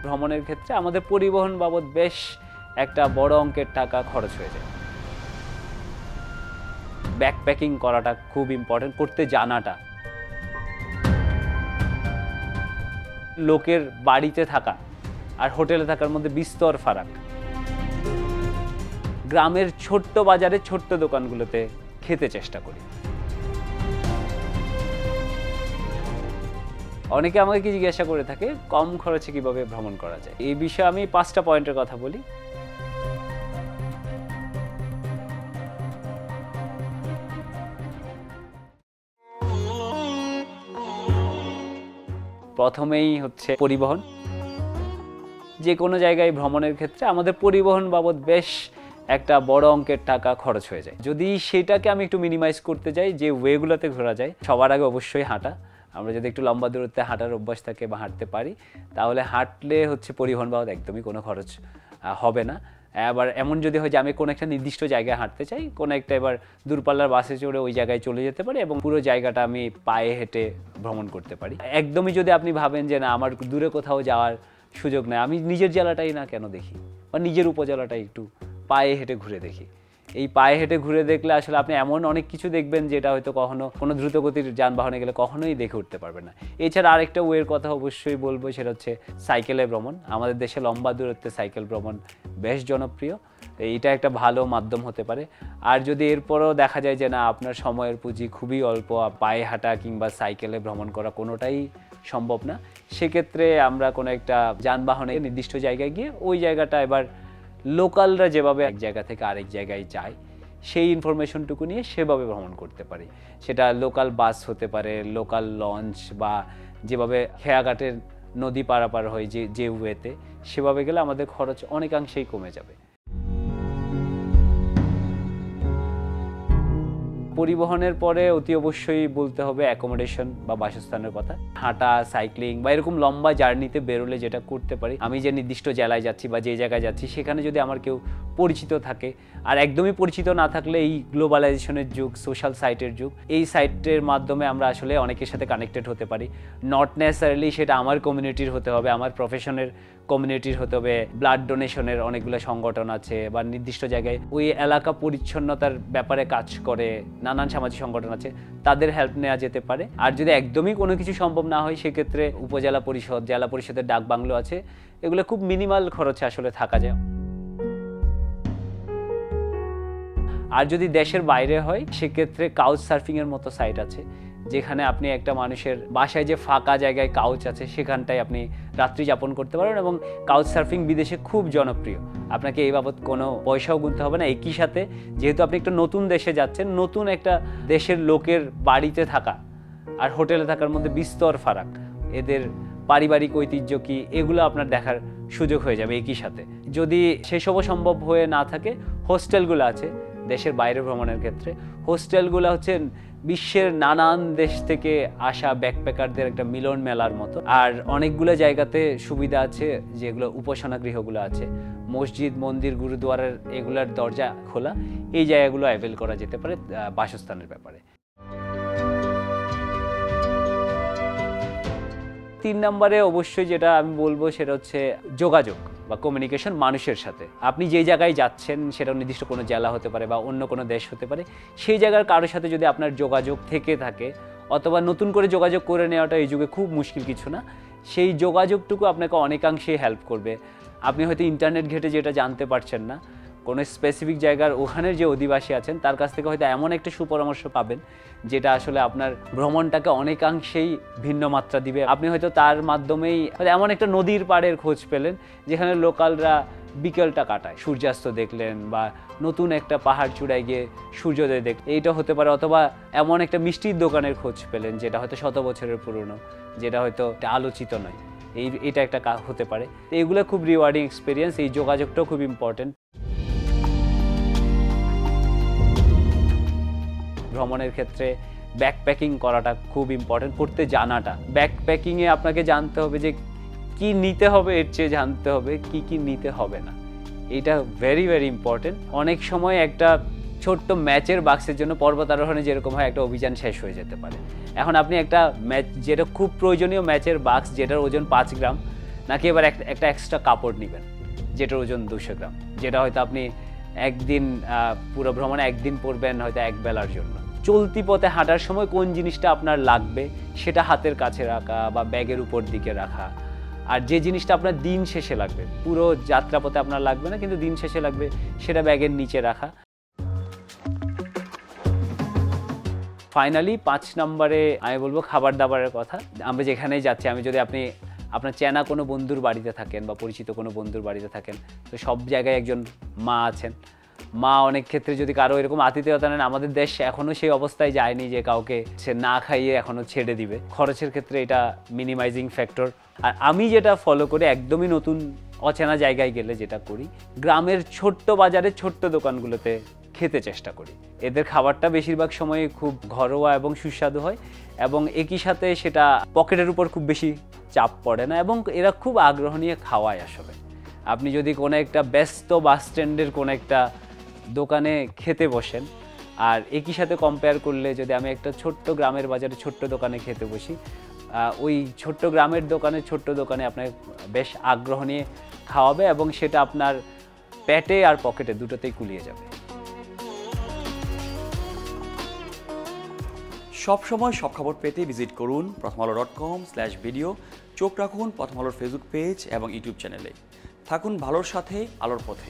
ভ্রমণের ক্ষেত্রে আমাদের পরিবহন বাবদ বেশ একটা বড় অঙ্কের টাকা খরচ হয়ে যায়। ব্যাকপ্যাকিং করাটা খুব ইম্পর্টেন্ট, করতে জানাটা। লোকের বাড়িতে থাকা আর হোটেলে থাকার মধ্যে বিস্তর ফারাক। গ্রামের ছোট্ট বাজারে ছোট্ট দোকানগুলোতে খেতে চেষ্টা করি। অনেকে আমাকে কি জিজ্ঞাসা করে থাকে কম খরচে কিভাবে ভ্রমণ করা যায়। এই বিষয়ে আমি 5টা পয়েন্টের কথা বলি। প্রথমেই হচ্ছে পরিবহন। যে কোনো জায়গায় ভ্রমণের ক্ষেত্রে আমাদের পরিবহন বাবদ বেশ একটা বড় অঙ্কের টাকা খরচ হয়ে যায়। যদি সেটাকে আমি একটু মিনিমাইজ করতে যাই, যে ওয়েগুলোতে ঘোরা যায়, সবার আগে অবশ্যই হাঁটা। আমরা যদি একটু লম্বা দূরত্বে হাঁটার অভ্যাস থাকে বা হাঁটতে পারি, তাহলে হাঁটলে হচ্ছে পরিবহন বাবদ একদমই কোনো খরচ হবে না। আবার এমন যদি হয় যে আমি কোনো একটা নির্দিষ্ট জায়গায় হাঁটতে চাই, কোনো একটা এবার দূরপাল্লার বাসে চড়ে ওই জায়গায় চলে যেতে পারি এবং পুরো জায়গাটা আমি পায়ে হেঁটে ভ্রমণ করতে পারি। একদমই যদি আপনি ভাবেন যে না আমার দূরে কোথাও যাওয়ার সুযোগ নেই, আমি নিজের জেলাটাই না কেন দেখি, বা নিজের উপজেলাটাই একটু পায়ে হেঁটে ঘুরে দেখি। এই পায়ে হেঁটে ঘুরে দেখলে আসলে আপনি এমন অনেক কিছু দেখবেন যেটা হয়তো কখনো কোনো দ্রুতগতির যানবাহনে গেলে কখনোই দেখে উঠতে পারবে না। এছাড়া আরেকটা ওয়ের কথা অবশ্যই বলবো, সেটা হচ্ছে সাইকেলে ভ্রমণ। আমাদের দেশে লম্বা দূরত্বে সাইকেল ভ্রমণ বেশ জনপ্রিয়, এইটা একটা ভালো মাধ্যম হতে পারে। আর যদি এরপরও দেখা যায় যে না আপনার সময়ের পুঁজি খুবই অল্প, পায়ে হাঁটা কিংবা সাইকেলে ভ্রমণ করা কোনোটাই সম্ভব না, সেক্ষেত্রে আমরা কোনো একটা যানবাহনে নির্দিষ্ট জায়গায় গিয়ে ওই জায়গাটা এবার লোকালরা যেভাবে এক জায়গা থেকে আরেক জায়গায় যায় সেই ইনফরমেশনটুকু নিয়ে সেভাবে ভ্রমণ করতে পারি। সেটা লোকাল বাস হতে পারে, লোকাল লঞ্চ, বা যেভাবে খেয়াঘাটের নদী পারাপার হয় যে ওয়েতে, সেভাবে গেলে আমাদের খরচ অনেকাংশেই কমে যাবে। পরিবহনের পরে অতি অবশ্যই বলতে হবে অ্যাকোমোডেশন বা বাসস্থানের কথা। হাঁটা, সাইক্লিং বা এরকম লম্বা জার্নিতে বেরোলে যেটা করতে পারি, আমি যে নির্দিষ্ট জেলায় যাচ্ছি বা যে জায়গায় যাচ্ছি সেখানে যদি আমার কেউ পরিচিত থাকে, আর একদমই পরিচিত না থাকলে এই গ্লোবালাইজেশনের যুগ, সোশ্যাল সাইটের যুগ, এই সাইটের মাধ্যমে আমরা আসলে অনেকের সাথে কানেক্টেড হতে পারি। নট নেসেসারিলি সেটা আমার কমিউনিটির হতে হবে, আমার প্রফেশনের কমিউনিটির হতে হবে। ব্লাড ডোনেশনের অনেকগুলো সংগঠন আছে বা নির্দিষ্ট জায়গায় ওই এলাকা পরিচ্ছন্নতার ব্যাপারে কাজ করে নানান সামাজিক সংগঠন আছে, তাদের হেল্প নেওয়া যেতে পারে। আর যদি একদমই কোনো কিছু সম্ভব না হয় সেক্ষেত্রে উপজেলা পরিষদ, জেলা পরিষদের ডাক বাংলো আছে, এগুলো খুব মিনিমাল খরচে আসলে থাকা যায়। আর যদি দেশের বাইরে হয় সেক্ষেত্রে কাউচ সার্ফিংয়ের মতো সাইট আছে, যেখানে আপনি একটা মানুষের বাসায় যে ফাঁকা জায়গায় কাউচ আছে সেখানটায় আপনি রাত্রি যাপন করতে পারেন, এবং কাউচ সার্ফিং বিদেশে খুব জনপ্রিয়। আপনাকে এই বাবদ কোনো পয়সাও গুনতে হবে না। একই সাথে যেহেতু আপনি একটা নতুন দেশে যাচ্ছেন, নতুন একটা দেশের লোকের বাড়িতে থাকা আর হোটেলে থাকার মধ্যে বিস্তর ফারাক, এদের পারিবারিক ঐতিহ্য কি, এগুলো আপনার দেখার সুযোগ হয়ে যাবে একই সাথে। যদি সেসবও সম্ভব হয়ে না থাকে, হোস্টেলগুলো আছে দেশের বাইরে ভ্রমণের ক্ষেত্রে। হোস্টেলগুলো হচ্ছে বিশ্বের নানান দেশ থেকে আসা ব্যাকপ্যাকারদের একটা মিলন মেলার মতো। আর অনেকগুলো জায়গাতে সুবিধা আছে, যেগুলো উপাসনা গৃহগুলো আছে, মসজিদ, মন্দির, গুরুদুয়ারার এগুলার দরজা খোলা, এই জায়গাগুলো অ্যাভেল করা যেতে পারে বাসস্থানের ব্যাপারে। 3 নম্বরে অবশ্যই যেটা আমি বলবো সেটা হচ্ছে যোগাযোগ বা কমিউনিকেশন মানুষের সাথে। আপনি যে জায়গায় যাচ্ছেন সেটা নির্দিষ্ট কোনো জেলা হতে পারে বা অন্য কোনো দেশ হতে পারে, সেই জায়গার কারোর সাথে যদি আপনার যোগাযোগ থেকে থাকে, অথবা নতুন করে যোগাযোগ করে নেওয়াটা এই যুগে খুব মুশকিল কিছু না, সেই যোগাযোগটুকু আপনাকে অনেকাংশেই হেল্প করবে। আপনি হয়তো ইন্টারনেট ঘেটে যেটা জানতে পারছেন না, কোনো স্পেসিফিক জায়গার ওখানের যে অধিবাসী আছেন তার কাছ থেকে হয়তো এমন একটা সুপরামর্শ পাবেন যেটা আসলে আপনার ভ্রমণটাকে অনেকাংশেই ভিন্ন মাত্রা দিবে। আপনি হয়তো তার মাধ্যমেই এমন একটা নদীর পাড়ের খোঁজ পেলেন যেখানে লোকালরা বিকেলটা কাটায়, সূর্যাস্ত দেখলেন, বা নতুন একটা পাহাড় চূড়ায় গিয়ে সূর্যোদয় দেখলেন, এইটা হতে পারে। অথবা এমন একটা মিষ্টির দোকানের খোঁজ পেলেন যেটা হয়তো 100 বছরের পুরনো, যেটা হয়তো আলোচিত নয়, এটা একটা হতে পারে। এইগুলো খুব রিওয়ার্ডিং এক্সপিরিয়েন্স। এই যোগাযোগটাও খুব ইম্পর্টেন্ট। ভ্রমণের ক্ষেত্রে ব্যাকপ্যাকিং করাটা খুব ইম্পর্টেন্ট, করতে জানাটা। ব্যাকপ্যাকিংয়ে আপনাকে জানতে হবে যে কি নিতে হবে, এর চেয়ে জানতে হবে কি কি নিতে হবে না। এটা ভেরি ভেরি ইম্পর্টেন্ট। অনেক সময় একটা ছোট্ট ম্যাচের বাক্সের জন্য পর্বতারোহণে যেরকম হয় একটা অভিযান শেষ হয়ে যেতে পারে। এখন আপনি একটা ম্যাচ, যেটা খুব প্রয়োজনীয় ম্যাচের বাক্স, যেটার ওজন 5 গ্রাম, নাকি এবার একটা এক্সট্রা কাপড় নেবেন যেটার ওজন 200 গ্রাম, যেটা হয়তো আপনি একদিন পুরো ভ্রমণে একদিন পরবেন হয়তো এক বেলার জন্য। চলতি পথে হাঁটার সময় কোন জিনিসটা আপনার লাগবে সেটা হাতের কাছে রাখা বা ব্যাগের উপর দিকে রাখা, আর যে জিনিসটা আপনার দিন শেষে লাগবে, পুরো যাত্রাপথে আপনার লাগবে না কিন্তু দিন শেষে লাগবে, সেটা ব্যাগের নিচে রাখা। ফাইনালি 5 নম্বরে আমি বলবো খাবার দাবারের কথা। আমরা যেখানেই যাচ্ছি, আমি যদি আপনার চেনা কোনো বন্ধুর বাড়িতে থাকেন বা পরিচিত কোনো বন্ধুর বাড়িতে থাকেন, তো সব জায়গায় একজন মা আছেন। মা অনেক ক্ষেত্রে যদি কারো এরকম আতিথেয়তা নেন, আমাদের দেশ এখনও সেই অবস্থায় যায়নি যে কাউকে সে না খাইয়ে এখনও ছেড়ে দিবে। খরচের ক্ষেত্রে এটা মিনিমাইজিং ফ্যাক্টর। আর আমি যেটা ফলো করি, একদমই নতুন অচেনা জায়গায় গেলে যেটা করি, গ্রামের ছোট্ট বাজারে ছোট্ট দোকানগুলোতে খেতে চেষ্টা করি। এদের খাবারটা বেশিরভাগ সময় খুব ঘরোয়া এবং সুস্বাদু হয়, এবং একই সাথে সেটা পকেটের উপর খুব বেশি চাপ পড়ে না, এবং এরা খুব আগ্রহ নিয়ে খাওয়ায়। আসলে আপনি যদি কোনো একটা ব্যস্ত বাস স্ট্যান্ডের কোনো একটা দোকানে খেতে বসেন, আর একই সাথে কম্পেয়ার করলে যদি আমি একটা ছোট্ট গ্রামের বাজারে ছোট্ট দোকানে খেতে বসি, ওই ছোট্ট গ্রামের ছোট্ট দোকানে আপনার বেশ আগ্রহ নিয়ে খাওয়াবে, এবং সেটা আপনার পেটে আর পকেটে দুটোতেই কুলিয়ে যাবে। সবসময় সব খবর পেতে ভিজিট করুন prothomalo.com/video। চোখ রাখুন প্রথম আলোর ফেসবুক পেজ এবং ইউটিউব চ্যানেলে। থাকুন ভালোর সাথে, আলোর পথে।